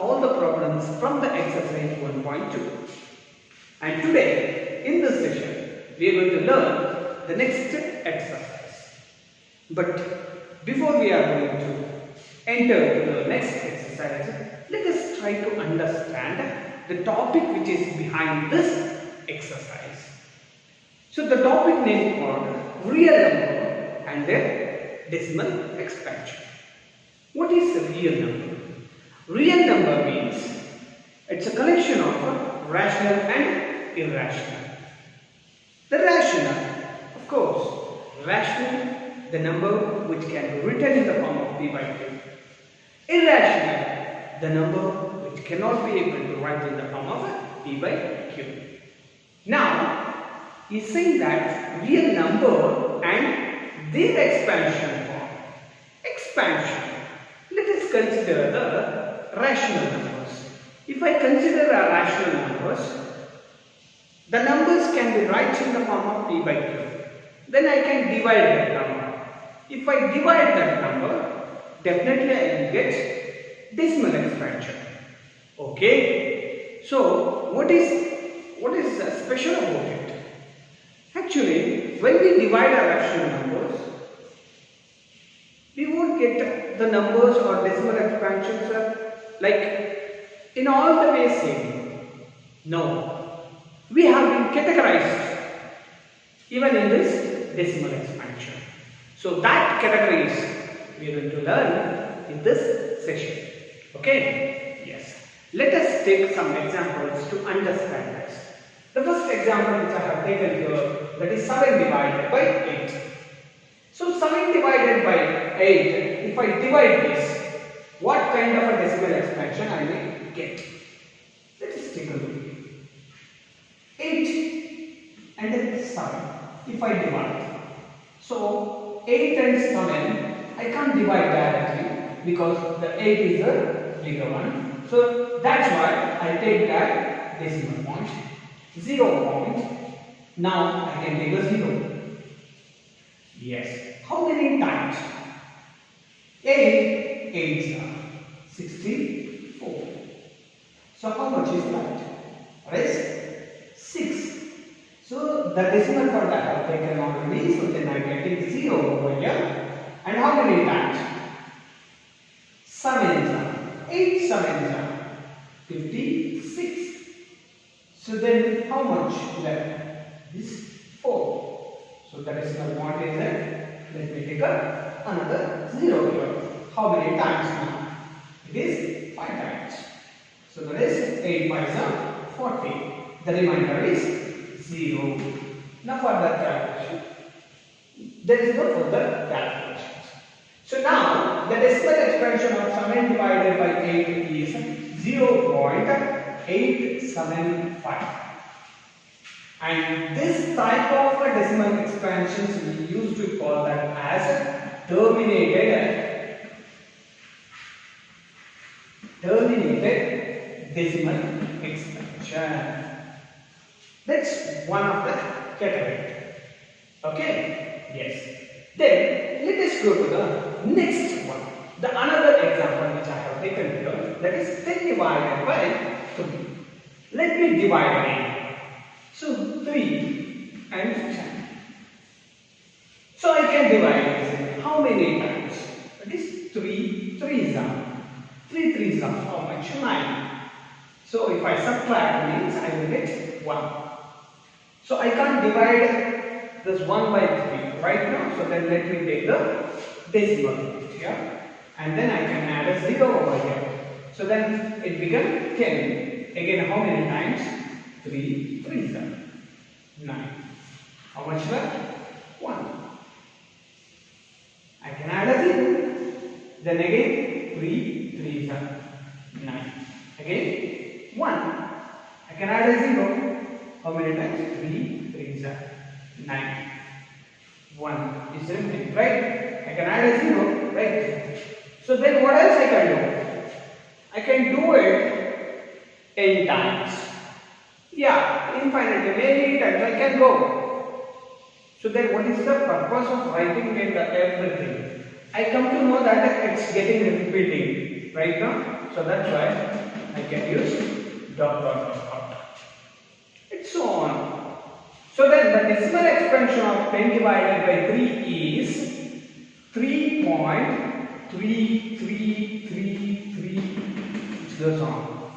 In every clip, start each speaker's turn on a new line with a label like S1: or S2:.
S1: all the problems from the exercise 1.2. And today, in this session, we are going to learn the next exercise. But before we are going to enter the next exercise, let us try to understand the topic which is behind this exercise. So the topic name called real number and their decimal expansion. What is a real number? Real number means it's a collection of rational and irrational. The rational, of course, rational, the number which can be written in the form of p by q. Irrational, the number which cannot be able to write in the form of p by q. Now, he is saying that real number and their expansion form. Expansion. Let us consider the rational numbers. If I consider a rational numbers, the numbers can be written in the form of p by q. Then I can divide that number. If I divide that number, definitely I will get decimal expansion. Okay. So what is special about it? Actually, when we divide our rational numbers, we won't get the numbers or decimal expansions like in all the ways same. No. We have been categorized even in this decimal expansion. So that categories we are going to learn in this session. Okay? Yes. Let us take some examples to understand this. The first example which I have taken here, that is 7 divided by 8. So 7 divided by 8, if I divide this, what kind of a decimal expansion I will get? Let us take a look. 8 and then 7, if I divide. So 8 and 7, I can't divide directly because the 8 is a bigger one. So that's why I take that decimal point. 0 point. Now I can take a 0. Yes. How many times? 8 8s are 64. So how much is that? That is 6. So the decimal point I have taken already. So then I can take 0 over here. And how many times? 7s are 8 7s are 56. So then how much left? This 4. So the decimal point is that. Let me take another 0 here. How many times now? It is 5 times. So that is 8 5s are 40. The remainder is 0. Now further calculation. There is no further calculations. So now the decimal expansion of 7 divided by 8 is 0.875. And this type of decimal expansions we used to call that as terminated decimal expansion. That's one of the category. Okay? Yes. Then let us go to the next one. The another example which I have taken here, that is 10 divided by 3. Let me divide again. So 3 and 10. So I can divide this. How many times? That is 3 3s are. 3 3s are how much? 9. So if I subtract means I will get 1. So I can't divide this 1 by 3 right now. So then let me take the decimal here. And then I can add a 0 over here. So then it becomes 10. Again, how many times? 3 3s are 9. How much left? 1. I can add a 0. Then again 3 3s are 9. Again 1. I can add a 0. How many times? 3 3s are 9. 1 is remaining, right? I can add a 0, right? So then what else I can do? I can do it n times. Yeah, infinitely, many times I can go. So then what is the purpose of writing in everything? I come to know that it's getting repeating right now. So that's why I can use dot dot dot dot. And so on. So then the decimal expansion of 10 divided by 3 is 3.3333, which goes on.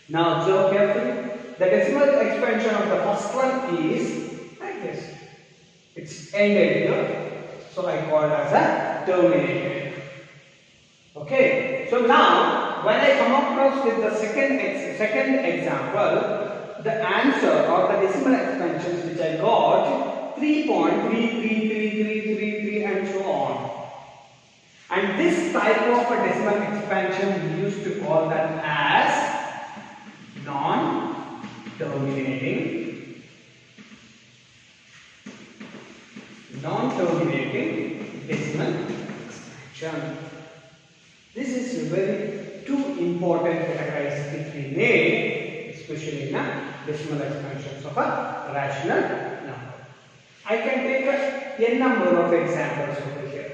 S1: Now observe carefully. The decimal expansion of the first one is like this. It's ended here, so I call it as a terminated. Okay. So now when I come across with the second example, the answer or the decimal expansions which I got 3.333333 and so on. And this type of a decimal expansion we used to call that as non-terminating decimal expansion. This is very two important characteristics we need, especially in decimal expansions of a rational number. I can take a number of examples over here.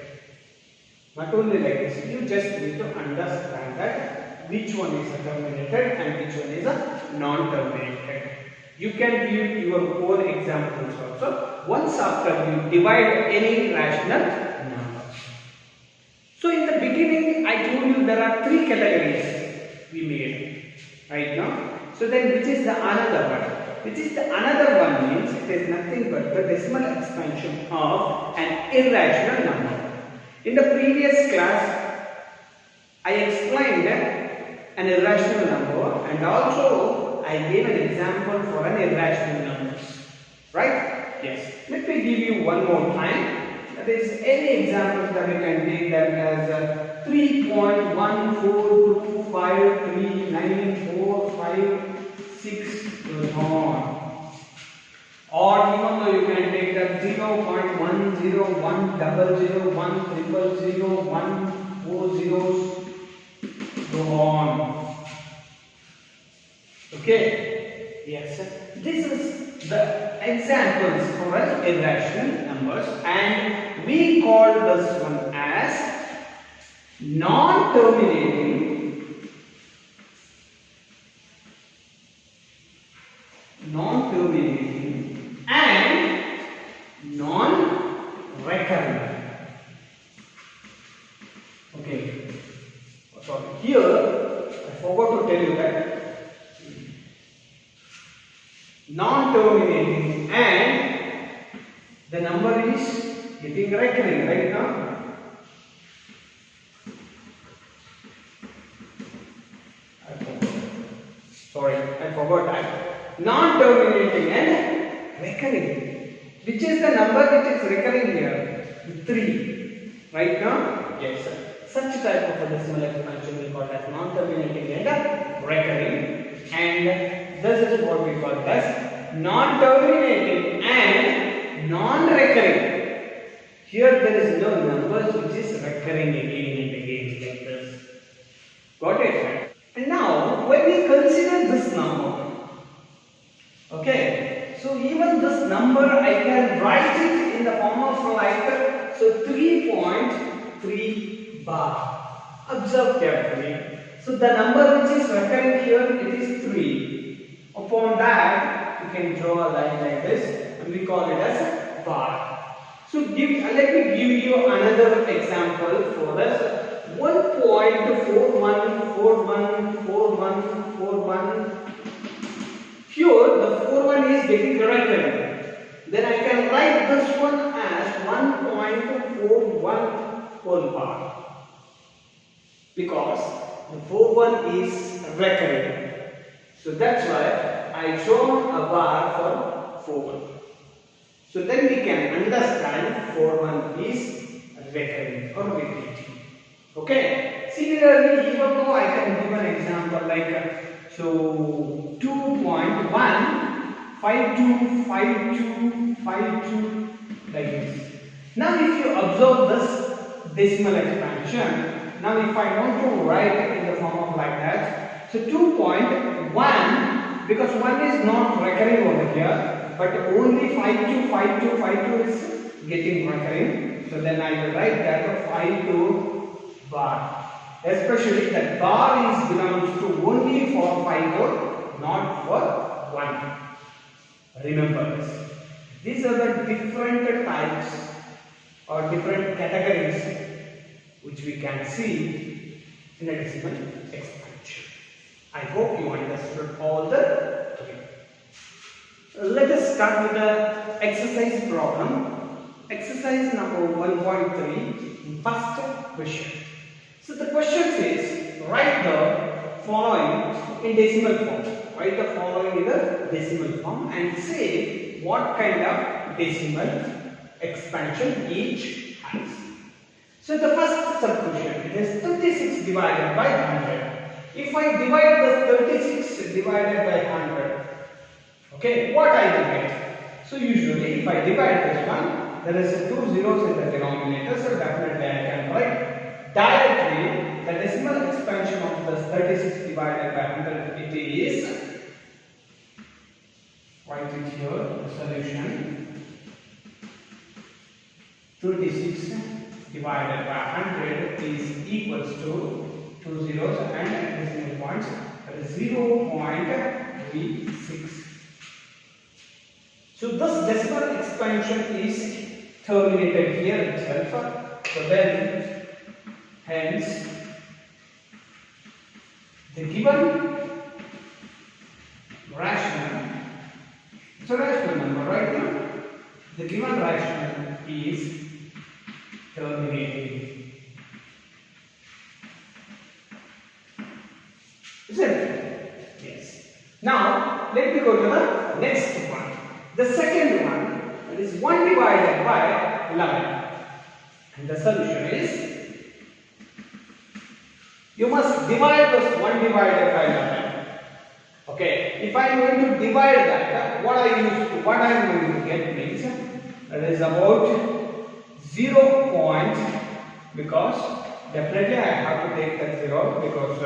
S1: Not only like this, you just need to understand that which one is a terminated and which one is a non-terminated. You can give your own examples also once after you divide any rational number. So in the beginning I told you there are three categories we made right now. So then which is the another one? Which is the another one means it is nothing but the decimal expansion of an irrational number. In the previous class I explained an irrational number and also I gave an example for an irrational number. Right? Yes. Let me give you one more time. That is any examples that you can take them as 3.142539456 goes on. Or even though you can take that 0.101001000100 go on. Okay? Yes. This is the examples for irrational numbers and we call this one as non-terminating and non-recurring. Okay. Sorry. Here I forgot to tell you that non-terminating and the number is getting recurring right now. I forgot that. Non-terminating and recurring. Which is the number which is recurring here? 3. Right now? Yes, sir. Such type of a decimal expansion we call as non-terminating and recurring. And this is what we call as non-terminating and non-recurring. Here there is no numbers which is recurring again and again like this. Got it? And now when we consider this number, okay, so even this number I can write it in the form of like 3.3 bar. Observe carefully. So the number which is recurring here it is 3. Upon that you can draw a line like this and we call it as bar. So let me give you another example for this. 1.41414141. Here the 41 is getting recurring. Then I can write this one as 1.41 whole part because the 41 is recurring. So that's why I show a bar for 41. So then we can understand 41 is recurring or repeating. Okay. Similarly, even though I can give an example like 2.1525252 like this. Now if you observe this decimal expansion, now if I want to write it in the form of like that, so 2.1 because 1 is not recurring over here, but only 525252 is getting recurring. So then I will write that 52 bar. Especially the bar is belongs to only for 5 code, not for 1. Remember this. These are the different types or different categories which we can see in a decimal expansion. I hope you understood all the three. Let us start with the exercise problem. Exercise number 1.3, first question. So the question says, write the following in decimal form. Write the following in the decimal form and say what kind of decimal expansion each has. So the first sub-question, it is 36 divided by 100. If I divide the 36 divided by 100, okay, what I will get? So usually if I divide this one, there is 2 zeros in the denominator, so definitely I can write directly the decimal expansion of the 36 divided by 100. It is, write it here, the solution, 36 divided by 100 is equals to 2 zeros and decimal points, that is 0.36. So this decimal expansion is terminated here itself. So then, hence, the given rational, it's a rational number, right now? The given rational is terminating. Is it? Yes. Now, let me go to the next one. The second one, that is 1 divided by 11. And the solution is, you must divide this 1 divided by 11. Okay, if I am going to divide that, what I am going to get means, that is about 0 point, because definitely I have to take that 0 because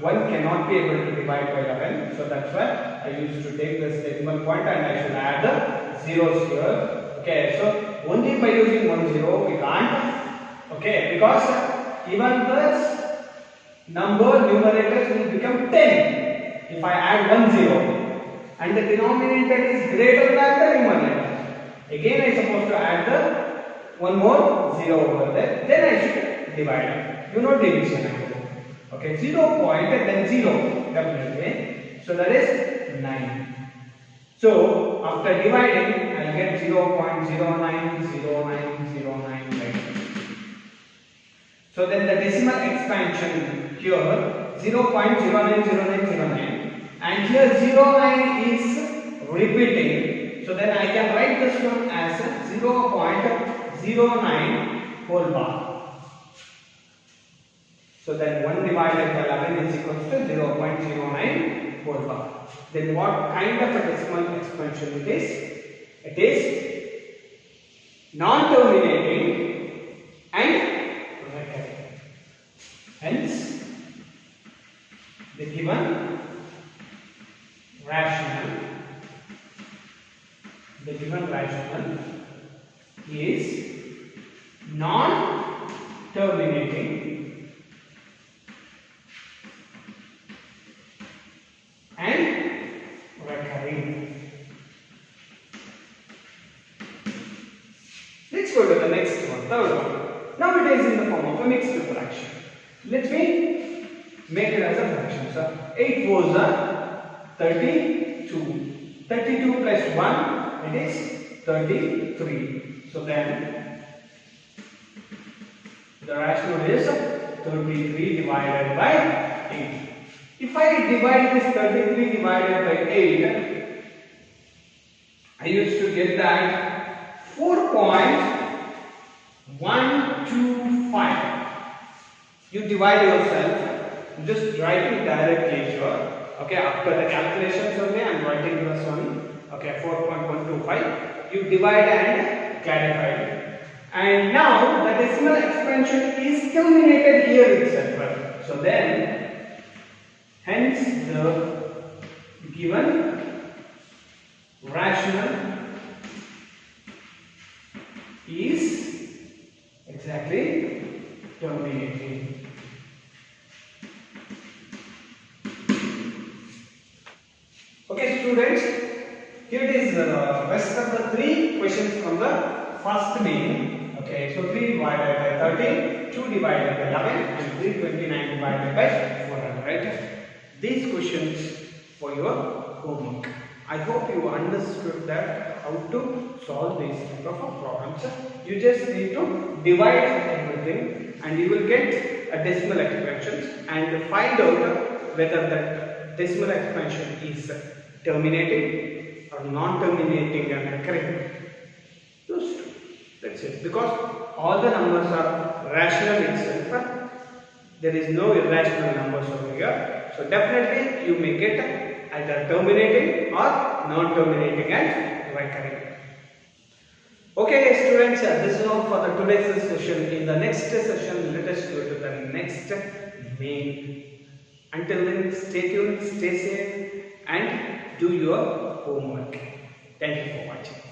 S1: 1 cannot be able to divide by 11. So that's why I used to take this decimal point and I should add the zeros here. Okay, so only by using 1 0 we can't. Okay, because even this number numerators will become 10 if I add 1 0 and the denominator is greater than the numerator. Again I am supposed to add the one more 0 over there, then I should divide. You know division. Okay, 0 point and then 0 definitely. So that is 9. So after dividing, I will get 0.090909 right. So then the decimal expansion here 0.090909 and here 09 is repeating. So then I can write this one as 0.09 whole bar. So then 1 divided by 11 is equals to 0.09 whole bar. Then what kind of a decimal expansion it is? It is non-terminating and recurring. Hence, the given rational is non-terminating and recurring. Let's go to the next one, third one. Now it is in the form of a mixed fraction. Let me make it as a fraction. So 8 fours are 32. 32 plus 1, it is 33. So then the rational is 33 divided by 8. If I divide this 33 divided by 8, I used to get that 4.125. You divide yourself, just write it directly here. Okay, after the calculations only, I am writing this one. Okay, 4.125. You divide and clarify it. And now the decimal expansion is terminated here itself. So then, hence the given rational is exactly terminating. Okay, students, here it is rest of the 3 questions from the first main. Okay, so 3 divided by 13, 2 divided by 11, and 329 divided by 400. Right? These questions for your homework. I hope you understood that how to solve these type of problems. You just need to divide everything, and you will get a decimal expansions and find out whether that decimal expansion is terminating or non-terminating and recurring. Those two. That's it. Because all the numbers are rational itself. There is no irrational numbers over here. So definitely you may get either terminating or non-terminating and recurring. Okay students, this is all for the today's session. In the next session, let us go to the next main. Until then, stay tuned, stay safe, and do your homework. Thank you for watching.